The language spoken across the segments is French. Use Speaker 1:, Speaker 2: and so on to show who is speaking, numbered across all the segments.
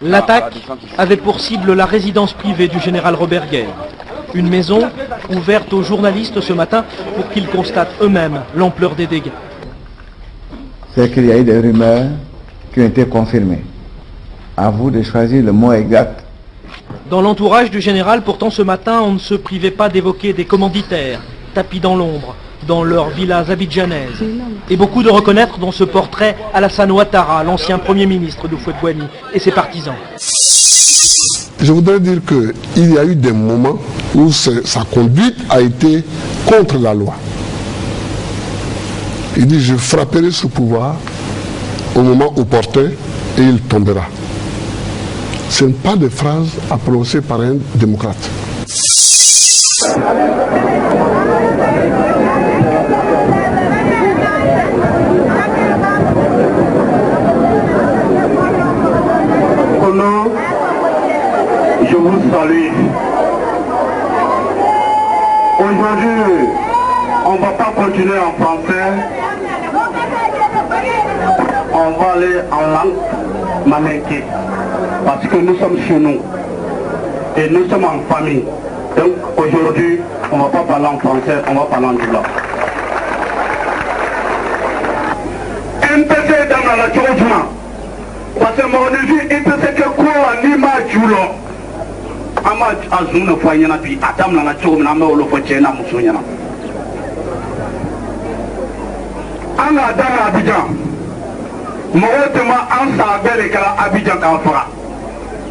Speaker 1: L'attaque avait pour cible la résidence privée du général Robert Guer. Une maison ouverte aux journalistes ce matin pour qu'ils constatent eux-mêmes l'ampleur des dégâts.
Speaker 2: C'est qu'il y a eu des rumeurs qui ont été confirmées. À vous de choisir le mot exact.
Speaker 1: Dans l'entourage du général, pourtant ce matin, on ne se privait pas d'évoquer des commanditaires, tapis dans l'ombre, dans leurs villas abidjanaises. Et beaucoup de reconnaître dans ce portrait Alassane Ouattara, l'ancien Premier ministre d'Houphouët-Boigny et ses partisans.
Speaker 3: Je voudrais dire qu'il y a eu des moments où sa conduite a été contre la loi. Il dit: je frapperai ce pouvoir au moment opportun et il tombera. Ce n'est pas des phrases à prononcer par un démocrate.
Speaker 4: Je vous salue. Aujourd'hui, on ne va pas continuer en français. On va aller en langue malinké. Parce que nous sommes chez nous. Et nous sommes en famille. Donc aujourd'hui, on ne va pas parler en français, on va parler en djoula. MPC dans la Tchoujouma. Parce que mon avis, MPC que quoi ni ma djoula. Ama azuna fanyana bi adam na chom na me olofo chena musunyana anga dana Abidjan mawetema ansa bele kala Abidjan ka fara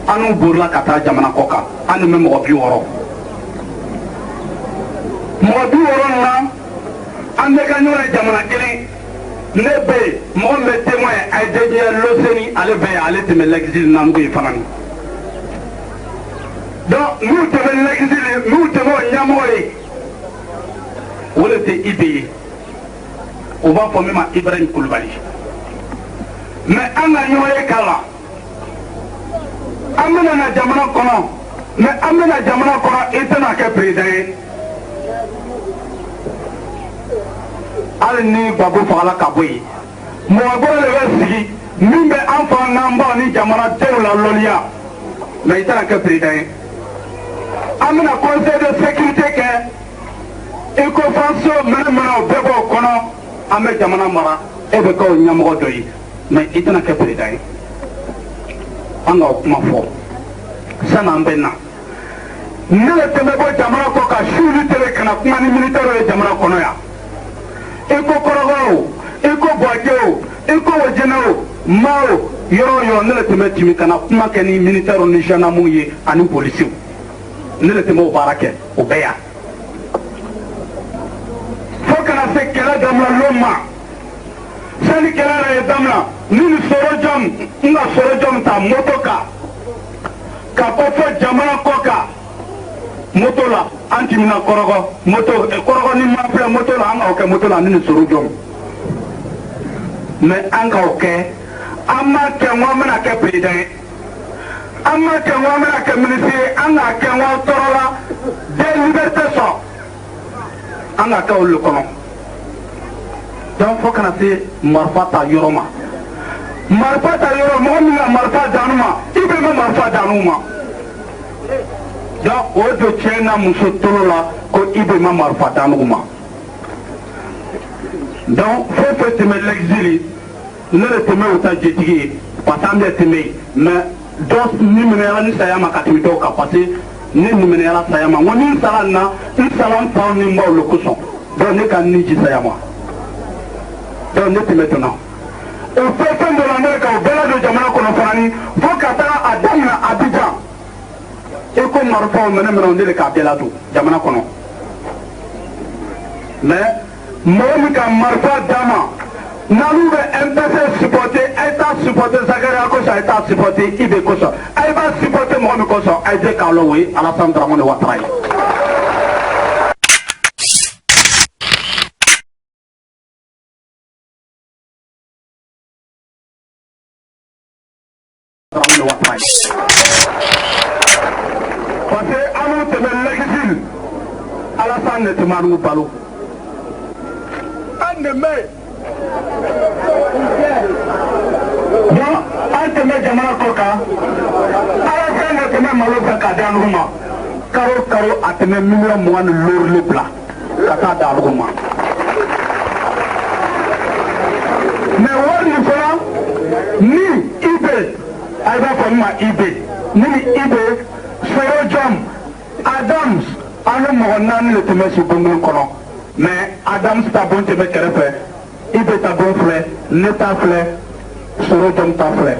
Speaker 4: anu burla kata jamana koka anu me mo bi woro na ande ka nyore jamana kele nebe mo me témoin ay deje loseni ale be ale teme l'exil na ngi fanani. Donc nous devons l'exiler, nous devons Niamoé. Où était Ibé? On va former ma Ibrahim Koulibaly. Mais on a Niamoé Kala. Amena na Jamana Kono. Mais Amena Jamana Kono était na quel président? Alni Babou Fala Kaboui. Moi, je vais dire, nous, mes enfants, n'ont ni Jamana Teoula Lolia. Mais il était na quel président? Amina conseil de sécurité que éco-français maintenant au Bebo Kono Amé Jamana Mara et de Ko Nyamoro Doyi. Mais il n'a qu'à président. On a au fort. Ça n'a pas n'a. Nous le Temebo Jamana Koka, Chulu Telekana, Mani militaire de Jamana Konoya. Éco-Kororo, Éco-Boakeo, Éco-Wajenao, Mao, Yoro, nous le Temebo Timikana, Makani militaire au Nijana Mouye, à nous policiers. Ne le temo barake au béa. Faut qu'on a fait qu'elle a dans l'homme. C'est qu'elle a dans la. Nous sorojom, nous sorojom ta motoka. Kapofo jamana koka. Motola, antimina korogo, moto, korogo ni mafia motola, anga oke motola nous sorojom. Mais anga oke, ama ke wamena ke président. Amma ke wamena ke ministre anga ke wa torola de liberté so anga ka olu kono donc faut kana se marfata yoroma mo mi na marfa danuma ibe ma marfa danuma donc o do chena muso torola ko ibe ma marfa danuma donc faut faire te l'exil ne le teme autant jetigi pasande teme mais donc ni menera ni sayama katimito ka passer ni menera sayama woni salana ni salam pa ni mbaw le kuson donc ne kan ni ji sayama donc ne te maintenant au fait de l'Amérique au bela de jamana kono fanani faut katara adamna Abidjan et comme marfa menera on le ka bela do jamana kono mais moi ka marfa dama Nalou MPC supporter, État supporter, Zagaria Kosa, État supporter, Ibe Kosa. Elle va supporter Mohamed Kosa, Aïdé Kaloui, Alassane Dramane Ouattara. Parce que Alou te met l'exil, Alassane ne te manou balo. Un de mai. Donc, tɛmɛ jamana kɔ kan Alassane de tɛmɛ malo fɛ ka da nugu ma karo karo a tɛmɛ miliyɔn 20 ni lorili bila ka taa da nugu ma mais wari nin fana ni ibe a b'a fɔ min ma ibe ni ibe Soro Jom Adams an ni mɔgɔ 4 de tɛmɛ si bonbon kɔnɔ mais Adams ta bon tɛmɛ kɛrɛfɛ ibe ta bon filɛ ne ta filɛ Soro Jom ta filɛ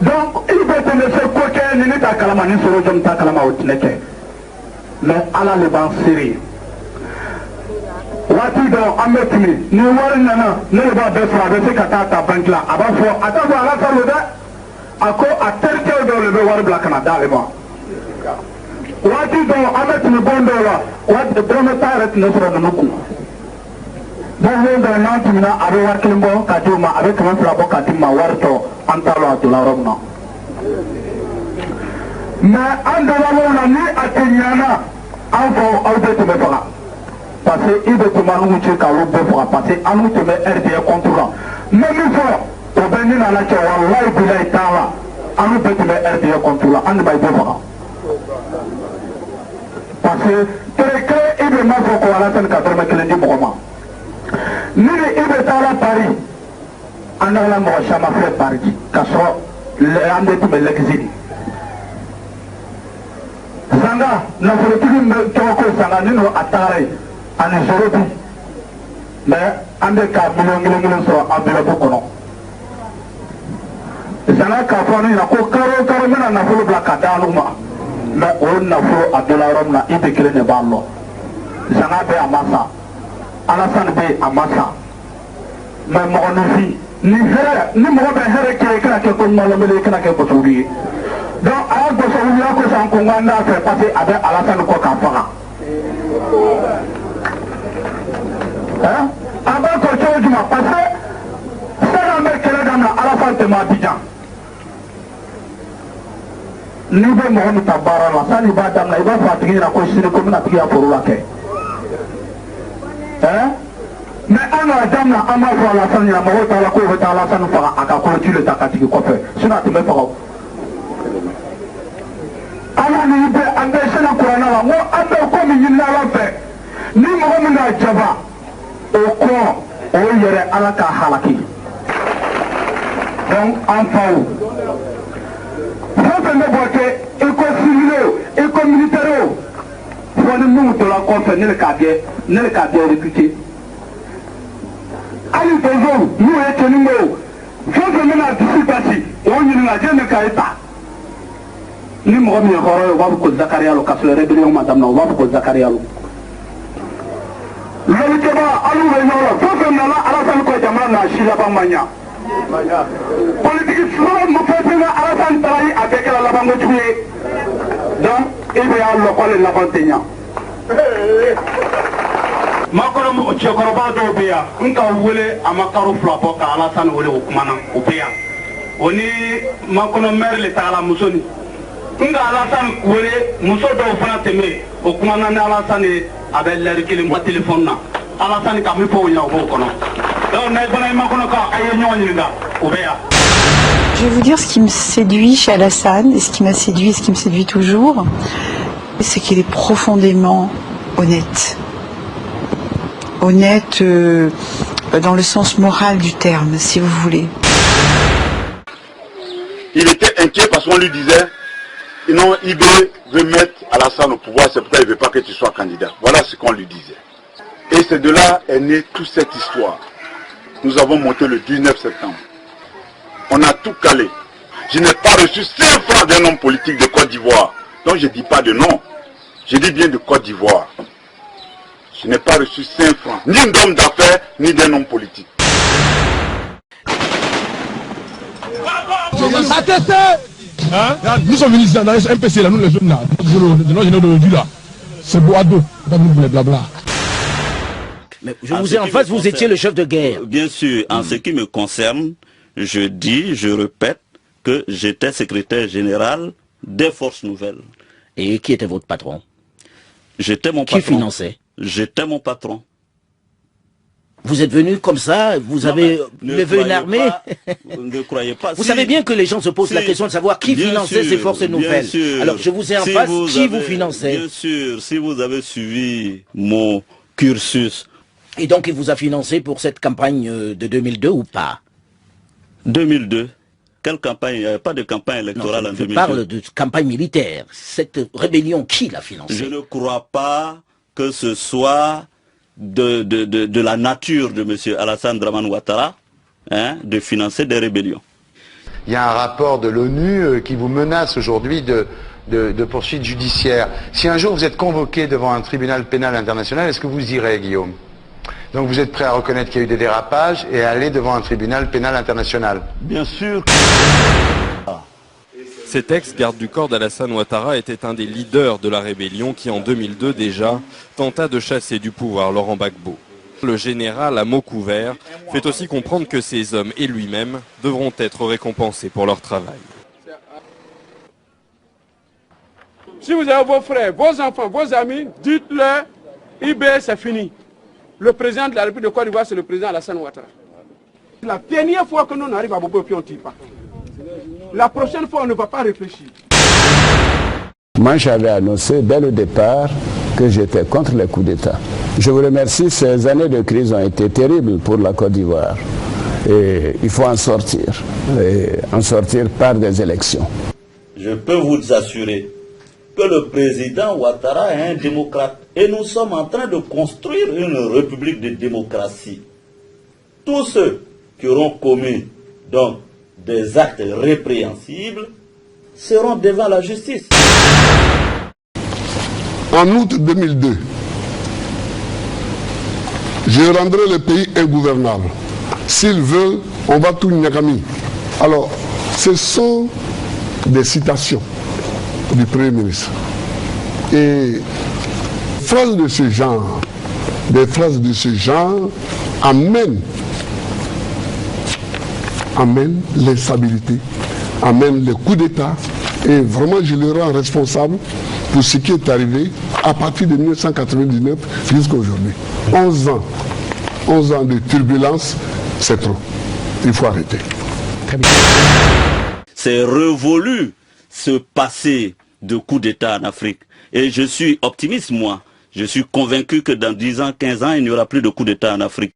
Speaker 4: donc ibe tɛmɛ se ko kɛ ni ne ta kalama ni Soro Jom ta kalama o tɛnɛ kɛ mais ala le b'an seere waati dɔ an bɛ tɛmɛ ni wari nana ne de b'a bɛɛ sɔrɔ a bɛ se ka taa ta banque la a b'a fɔ a t'a fɔ Alassane dɛ a ko a terikɛw dɔw de bɛ wari bila ka na d'ale ma waati dɔ an bɛ tɛmɛ bon dɔw la waati dɔrɔmɛ tan yɛrɛ tɛnɛ sɔrɔ ninnu kun bon dɔw n'an tɛmɛna a bɛ wari kelen bɔ k'a di u ma a bɛ 200 bɔ k'a di ma wari tɔ an t'a lɔn a donna yɔrɔ min na mais an dalaw la ni a tɛ ɲana an fɔ aw bɛ tɛmɛ faga parce que i bɛ tɛmɛ an n'u cɛ k'aw bɛɛ faga parce que an n'u tɛmɛ RDA contre la mais min fɔ o bɛ ni nana cɛ walayi bilayi t'a la an n'u bɛɛ tɛmɛ RDA contre la an de b'a bɛɛ faga parce que tere kelen i bɛ ma fɔ ko Alassane ka dɔrɔmɛ 1 di mɔgɔ ma ni ni i bɛ taa la Paris an n'ala mɔgɔ caman filɛ Paris ka sɔrɔ an bɛ tɛmɛ l'exil Zanga nafolotigi min bɛ tɔgɔ ko Zanga ni a taara yen ani Zoro bi mais an bɛ ka miliyɔn 1 sɔrɔ enveloppe kɔnɔ Zanga k'a fɔ ne ɲɛna ko karo karo n bɛna nafolo bila ka da olu ma mais o nafolo a donna yɔrɔ min na i bɛ kelen de b'a lɔ Zanga bɛ a ma sa Alassane bɛ a ma sa mais mɔgɔninfin ni hɛrɛ ni mɔgɔ bɛ hɛrɛ kɛ i kana kɛ ko ɲumanlɔbele i kana kɛ gosowuli ye donc a y'a gosowuliya ko san ko n ka n d'a fɛ parce que a bɛ Alassane kɔ k'a faga a b'a kɔ cogo jumɛn parce que sani an bɛ kɛlɛ daminɛ Alassane tɛmɛ Abidjan n'i bɛ mɔgɔ min ta baara la sani i b'a daminɛ i b'a fɔ a tigi ɲɛna ko sini ko n bɛna tigi ka foro la kɛ mais an k'a daminɛ an b'a fɔ Alassane ɲɛna mɔgɔw t'a la k'o bɛ taa Alassane faga a ka kɔlɔsi le ta ka tigi kɔfɛ sinon a tun bɛ faga o ala ni bɛ an bɛ sɛnɛ kuranna la n ko an bɛ ko min ɲini Ala fɛ ni mɔgɔ min n'a jaba o kɔ o yɛrɛ Ala k'a halaki donc an faw fɛn fɛn bɛ bɔ kɛ i ko civil o i ko militaire o fɔ ni minnu tora kɔfɛ ne de k'a bɛɛ recruter hali donsow n'u ye cɛnin o fɛn fɛn bɛna dusu basi o ɲininka jɛn de k'a ta ni mɔgɔ min ye hɔrɔn ye u b'a fɔ ko Zakariya lo k'a sɔrɔ rébellion ma daminɛ u b'a fɔ ko Zakariya lo lɔlikɛba alu bɛ ɲɔgɔn la fɛn fɛn nana Alassane kɔ jamana na si laban ma ɲa politiki fɔlɔ mu fɛn fɛn na Alassane taara ye a bɛɛ kɛra laban kojugu ye donc i bɛ y'a lɔ k'ale laban tɛ ɲa makɔrɔ cɛkɔrɔba dɔw bɛ yan n ka wele a ma karo 2 bɔ ka Alassane wele o kumana o bɛ yan o ni makɔrɔ maire le taara muso ni nga Alassane wele muso dɔw fana tɛmɛ o kumana ni Alassane a bɛ lɛri kelen bɔ téléphone na Alassane ka min fɔ o ɲɛ o b'o kɔnɔ donc n'a fana ye makɔnɔ ka a ye ɲɔgɔn ɲininka o bɛ yan.
Speaker 5: Je vais vous dire ce qui me séduit chez Alassane et ce qui m'a séduit et ce qui me séduit toujours, c'est qu'il est profondément honnête. Honnête dans le sens moral du terme, si vous voulez.
Speaker 6: Il était inquiet parce qu'on lui disait non, IB veut mettre Alassane au pouvoir, c'est pourquoi il ne veut pas que tu sois candidat. Voilà ce qu'on lui disait. Et c'est de là est née toute cette histoire. Nous avons monté le 19 septembre. On a tout calé. Je n'ai pas reçu 5 francs d'un homme politique de Côte d'Ivoire. Donc je ne dis pas de nom. Je dis bien de Côte d'Ivoire. Je n'ai pas reçu 5 francs, ni d'homme d'affaires, ni d'un homme politique.
Speaker 7: Hein? Nous sommes venus dans un PC là, nous les jeunes là, de là. C'est Boado, blabla.
Speaker 8: Mais je vous ai en face, vous étiez le chef de guerre.
Speaker 9: Bien sûr, en ce qui me concerne, je répète que j'étais secrétaire général des Forces Nouvelles.
Speaker 8: Et qui était votre patron?
Speaker 9: J'étais mon patron.
Speaker 8: Qui finançait?
Speaker 9: J'étais mon patron.
Speaker 8: Vous vous êtes venu comme ça, vous avez levé une armée.
Speaker 9: Ne croyez pas.
Speaker 8: Vous savez bien que les gens se posent la question de savoir qui finançait ces forces nouvelles. Alors je vous ai en face, qui vous finançait?
Speaker 9: Bien sûr, si vous avez suivi mon cursus.
Speaker 8: Et donc il vous a financé pour cette campagne de 2002 ou pas?
Speaker 9: 2002. Quelle campagne? Il n'y avait pas de campagne électorale en 2002.
Speaker 8: Je parle de campagne militaire. Cette rébellion, qui l'a financée?
Speaker 9: Je ne crois pas que ce soit de la nature de M. Alassane Dramane Ouattara de financer des rébellions.
Speaker 10: Il y a un rapport de l'ONU qui vous menace aujourd'hui de poursuites judiciaires. Si un jour vous êtes convoqué devant un tribunal pénal international, est-ce que vous irez, Guillaume? Donc vous êtes prêt à reconnaître qu'il y a eu des dérapages et à aller devant un tribunal pénal international?
Speaker 9: Bien sûr.
Speaker 11: Cet ex-garde du corps d'Alassane Ouattara était un des leaders de la rébellion qui, en 2002 déjà, tenta de chasser du pouvoir Laurent Gbagbo. Le général, à mots couverts, fait aussi comprendre que ces hommes et lui-même devront être récompensés pour leur travail.
Speaker 12: Si vous avez vos frères, vos enfants, vos amis, dites-leur, IB c'est fini. Le président de la République de Côte d'Ivoire, c'est le président Alassane Ouattara. La dernière fois que nous arrivons à Bobo, puis on ne tire pas. La prochaine fois, on ne va pas réfléchir.
Speaker 13: Moi, j'avais annoncé dès le départ que j'étais contre les coups d'État. Je vous remercie, ces années de crise ont été terribles pour la Côte d'Ivoire. Et il faut en sortir. Et en sortir par des élections.
Speaker 9: Je peux vous assurer que le président Ouattara est un démocrate. Et nous sommes en train de construire une république de démocratie. Tous ceux qui auront commis donc des actes répréhensibles seront devant la justice.
Speaker 3: En août 2002, je rendrai le pays ingouvernable. S'ils veulent, on va tout Nyagami. Alors, ce sont des citations du Premier ministre. Et des phrases de ce genre amènent l'instabilité, amènent les coups d'État. Et vraiment, je le rends responsable pour ce qui est arrivé à partir de 1999 jusqu'à aujourd'hui. 11 ans de turbulence, c'est trop. Il faut arrêter.
Speaker 9: C'est révolu ce passé de coup d'État en Afrique. Et je suis optimiste, moi. Je suis convaincu que dans 10 ans, 15 ans, il n'y aura plus de coup d'État en Afrique.